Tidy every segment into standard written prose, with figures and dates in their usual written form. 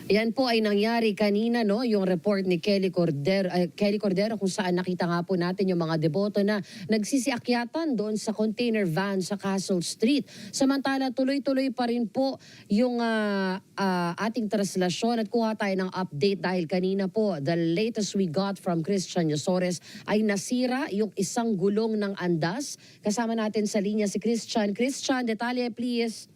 Yan po ay nangyari kanina, no, yung report ni Kelly Cordero kung saan nakita nga po natin yung mga deboto na nagsisiakyatan doon sa container van sa Castle Street. Samantala, tuloy-tuloy pa rin po yung ating translasyon at kuha tayo ng update dahil kanina po, the latest we got from Christian Yosores ay nasira yung isang gulong ng andas. Kasama natin sa linya si Christian. Christian, detalye please.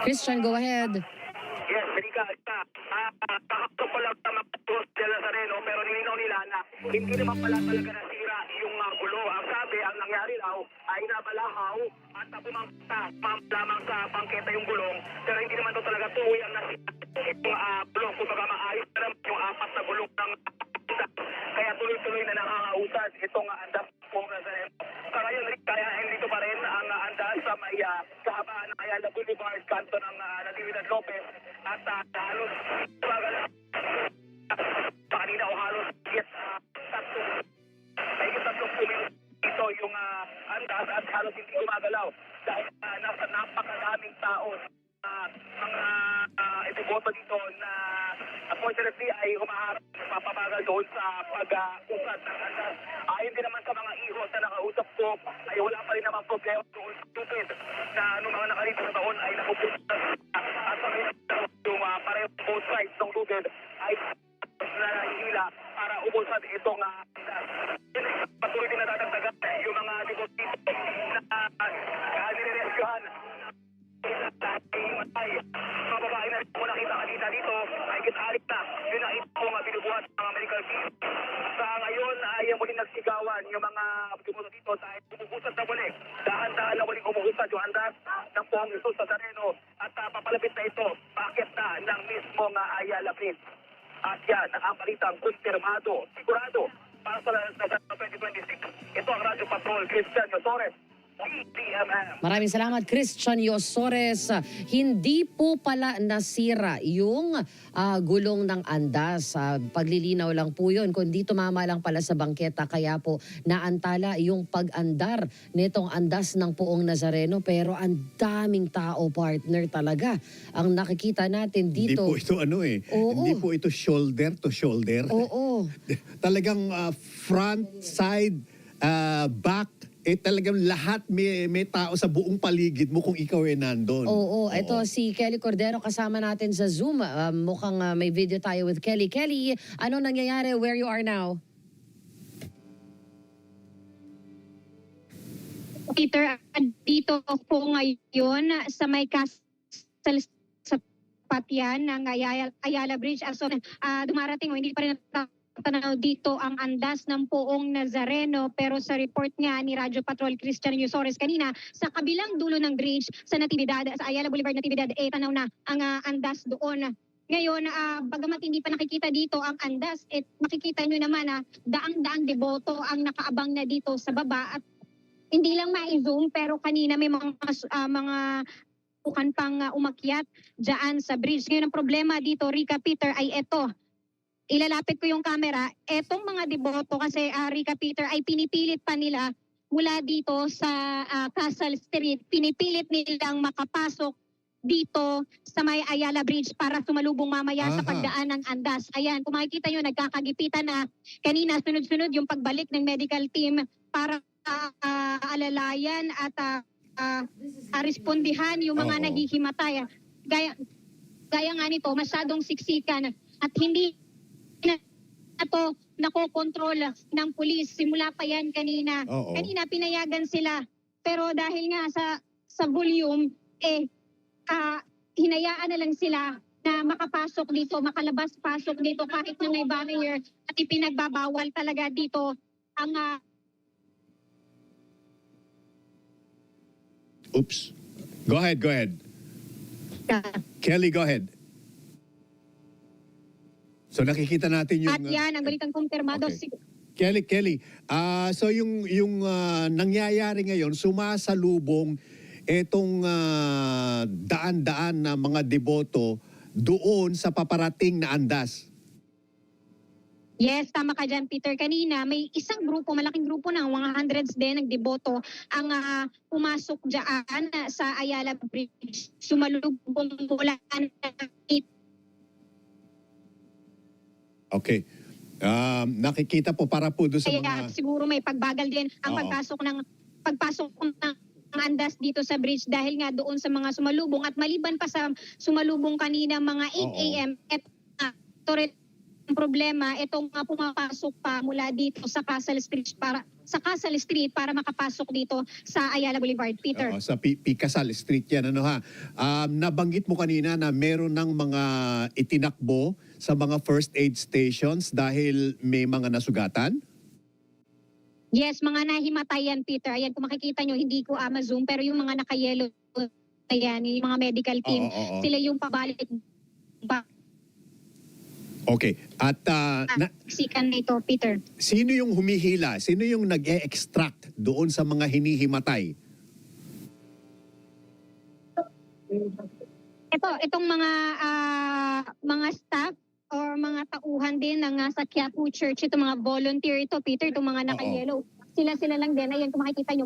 Christian, go ahead. Yes, Erika, kakapto ko lang sa mga post de Nazareno, pero nilinaw nila na hindi naman pala talaga nasira yung gulo. Ang sabi, ang nangyari raw ay nabalahaw at pumangta lamang sa bangketa yung gulong, pero hindi naman ito talaga tuwi ang nasira yung gulong. Kumbaga maayos na naman yung apat na gulong ng kaya tuloy-tuloy na nakakausad itong andas po Nazareno. Sa ngayon, kaya dito pa rin ang andas sa may kahabaan ng Ayala Boulevard, kanto ng Natividad Lopez at halos kanina o halos tatlong pumilos ito yung andas at halos hindi gumagalaw dahil nasa napakadaming tao mga itiboto dito na unfortunately ay humaharap papabagal doon sa pag-usad ng andas. Ayon din naman sa mga ihos na nakausap ko ay wala pa rin naman problema doon sa tubig na anong mga nakalito sa taon ay napupunta at yung parehong both sides ng tubig ay nahihila para ubusad itong andas. Patuloy din natadagdagan yung mga itiboto dito na nirereskyuhan mga babae na rin po nakita kanina dito ay kitaalit na yung nakita po nga binubuhat ng mga medical team. Sa ngayon ay muling nagsigawan yung mga tumuto dito dahil umubusad na muli. Dahan-dahan na muling umubusad yung andas ng Poong Jesus Nazareno at papalapit na ito bakit na ng mismong Ayala Bridge. At yan ang balitang kumpirmado, sigurado para sa 2026. Ito ang Radyo Patrol, Christian Yosores. Maraming salamat, Christian Yosores. Hindi po pala nasira yung gulong ng andas. Paglilinaw lang po yun. Kundi tumama lang pala sa bangketa. Kaya po naantala yung pag-andar nitong andas ng Poong Nazareno. Pero ang daming tao, partner, talaga. Ang nakikita natin dito. Hindi po ito hindi po ito shoulder to shoulder. Oo. Talagang front, side, back, talagang lahat may tao sa buong paligid mo kung ikaw ay nandun. Oo. Ito si Kelly Cordero kasama natin sa Zoom. Mukhang may video tayo with Kelly. Kelly, anong nangyayari where you are now? Peter, dito po ngayon sa may Castle sa Patyan ng Ayala Bridge. So, dumarating hindi pa rin tanaw dito ang andas ng Poong Nazareno, pero sa report nga ni Radyo Patrol Christian Yosores kanina, sa kabilang dulo ng bridge sa Natividad, sa Ayala Boulevard Natividad, tanaw na ang andas doon. Ngayon, bagamat hindi pa nakikita dito ang andas, makikita nyo naman na daang-daang deboto ang nakaabang na dito sa baba at hindi lang ma-zoom pero kanina may mga bukan pang umakyat dyan sa bridge. Ngayon ang problema dito, Rika, Peter, ay ito. Ilalapit ko yung camera. Etong mga deboto kasi Rika, Peter, ay pinipilit pa nila mula dito sa Castle Street. Pinipilit nilang makapasok dito sa may Ayala Bridge para sumalubong mamaya sa pagdaan ng andas. Ayan, kung makikita nyo, nagkakagipitan na kanina sunod-sunod yung pagbalik ng medical team para alalayan at respondihan yung mga naghihimatay. Gaya nga nito, masyadong siksikan at hindi na ito nakokontrol ng pulis. Simula pa yan kanina. Kanina pinayagan sila. Pero dahil nga sa volume, hinayaan na lang sila na makapasok dito, makalabas-pasok dito kahit na may barrier at ipinagbabawal talaga dito ang Oops. Go ahead. Kelly, go ahead. So nakikita natin yung... At yan, ang balitang kumpirmado. Okay. Kelly, so yung nangyayari ngayon, sumasalubong itong daan-daan na mga deboto doon sa paparating na andas. Yes, tama ka dyan, Peter. Kanina, may isang grupo, malaking grupo ng mga hundreds din ng deboto ang pumasok dyan sa Ayala Bridge. Sumalubong mula ng Okay. Nakikita po para po doon sa kaya mga... siguro may pagbagal din ang Oo. pagpasok ng andas dito sa bridge dahil nga doon sa mga sumalubong at maliban pa sa sumalubong kanina mga 8 Oo. a.m. Ito rin ang problema, itong pumapasok pa mula dito sa Castle Street para makapasok dito sa Ayala Boulevard. Peter. Oo, sa Picasal Street yan. Ano ha? Nabanggit mo kanina na meron ng mga itinakbo sa mga first aid stations dahil may mga nasugatan? Yes, mga nahimatayan, Peter. Ayan, kung makikita nyo, hindi ko ama-zoom, pero yung mga naka-yellow, ayan, yung mga medical team, Oo. sila yung pabalik Okay. At sikan nito, Peter. sino yung humihila? Sino yung nag-e-extract doon sa mga hinihimatay? Itong mga staff or mga tauhan din ng sa Quiapo Church, itong mga volunteer ito, Peter, itong mga naka-yellow. Sila lang din. Ayan, kung makikita nyo,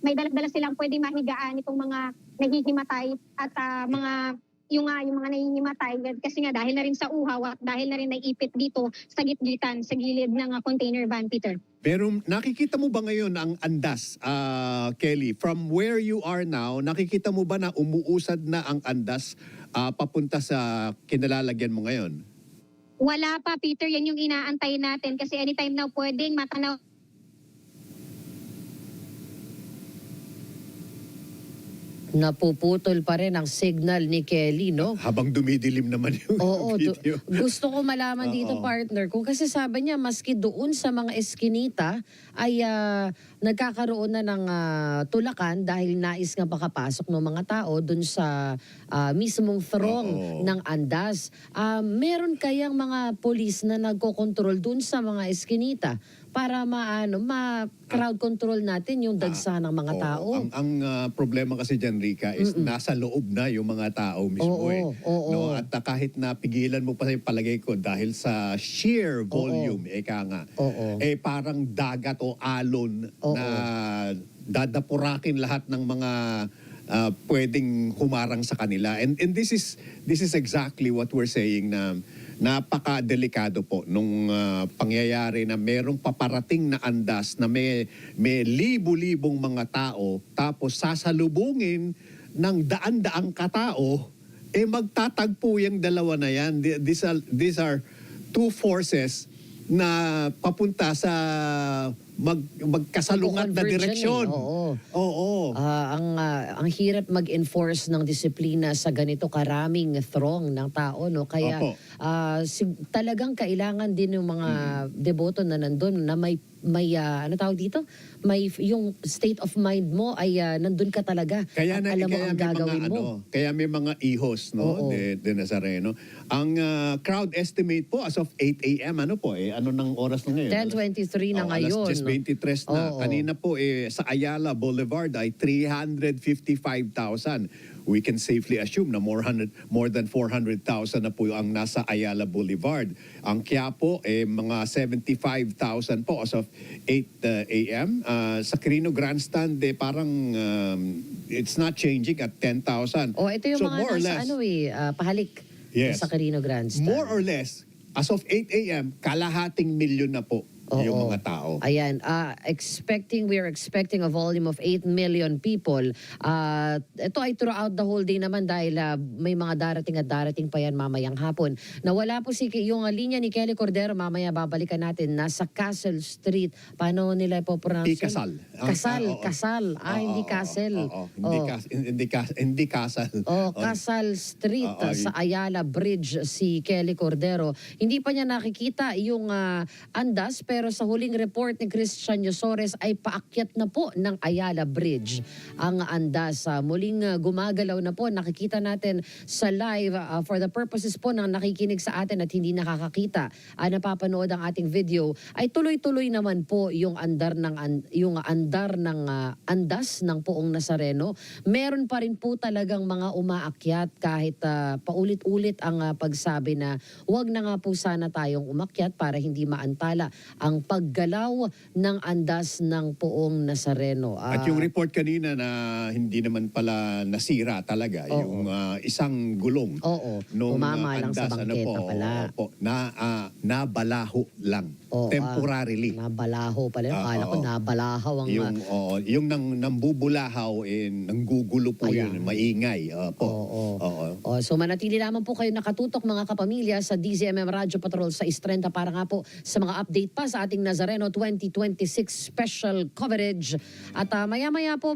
may dalag-dala silang pwede mahigaan itong mga naghihimatay at yung mga nangingimatay kasi nga dahil na rin sa uhaw at dahil na rin naipit dito sa gitgitan, sa gilid ng container van, Peter. Pero nakikita mo ba ngayon ang andas, Kelly? From where you are now, nakikita mo ba na umuusad na ang andas papunta sa kinalalagyan mo ngayon? Wala pa, Peter. Yan yung inaantay natin kasi anytime now pwedeng matanaw. Napuputol pa rin ang signal ni Kelly, no? Habang dumidilim naman yung Oo, video. gusto ko malaman dito, Oo. partner, kung kasi sabi niya maski doon sa mga eskinita ay nagkakaroon na ng tulakan dahil nais nga makapasok ng mga tao doon sa mismong throng Oo. ng andas. Meron kayang mga polis na nagkokontrol doon sa mga eskinita para ma-crowd control natin yung dagsa ng mga Oo. tao? Ang problema kasi dyan, Rica, is nasa loob na yung mga tao mismo. Oo. No? At kahit napigilan mo pa sa palagay ko dahil sa sheer volume, nga, Oo. parang dagat o alon Oo. na dadapurakin lahat ng mga pwedeng humarang sa kanila. And this is exactly what we're saying na napaka-delikado po nung pangyayari na merong paparating na andas na may libu-libong mga tao tapos sasalubungin ng daan-daang katao, magtatagpo yung dalawa na yan. These are two forces na papunta sa magkasalungat na Converge yan direksyon. Oo. Ang hirap mag-enforce ng disiplina sa ganito karaming throng ng tao, no? Kaya Opo. talagang kailangan din yung mga deboto na nandun na may ano tawag dito? May yung state of mind mo ay nandun ka talaga. Kaya at alam mo ang may gagawin mga, mo. kaya may mga ihos, no, Oo. de Nazareno. Ang crowd estimate po as of 8 a.m. ano po ano ng oras na ngayon? 10:23 na ngayon. Alas 10:23 na. Oo. Kanina po sa Ayala Boulevard ay 355,000. We can safely assume na more than 400,000 na po ang nasa Ayala Boulevard. Ang Quiapo mga 75,000 po as of 8 a.m. Sa Quirino Grandstand parang it's not changing at 10,000. Ito yung So mga more or nasa less, pahalik Yes. sa Quirino Grandstand. more or less, as of 8 a.m., kalahating milyon na po yung Oo. mga tao. Ayan, we are expecting a volume of 8 million people. Ito ay throughout the whole day naman dahil may mga darating pa yan mamayang hapon. Nawala po yung linya ni Kelly Cordero, mamaya babalikan natin. Nasa Castle Street. Paano nila ipopronounce? Casal. Casal. Hindi Castle. Hindi Casal. Casal Street sa Ayala Bridge si Kelly Cordero. Hindi pa niya nakikita yung andas pero sa huling report ni Christian Yosores ay paakyat na po ng Ayala Bridge ang andas. Muling gumagalaw na po, nakikita natin sa live for the purposes po ng nakikinig sa atin at hindi nakakakita, napapanood ang ating video, ay tuloy-tuloy naman po yung andar ng andas ng Poong Nazareno. Meron pa rin po talagang mga umaakyat kahit paulit-ulit ang pagsabi na huwag na nga po sana tayong umakyat para hindi maantala ang paggalaw ng andas ng Poong Nazareno. At yung report kanina na hindi naman pala nasira talaga, Oo. yung isang gulong Oo, nung umama lang sa bangketa pala. nabalaho lang. Oo, Temporarily. Nabalaho pala. Akala ko Oo. nabalahaw ang... Yung nambubulahaw, nanggugulo po Ayan. yun, maingay. Oo. So manatili lamang po kayo nakatutok mga kapamilya sa DZMM Radio Patrol sa Istrenta para nga po sa mga update pa sa ating Nazareno 2026 special coverage. At maya-maya po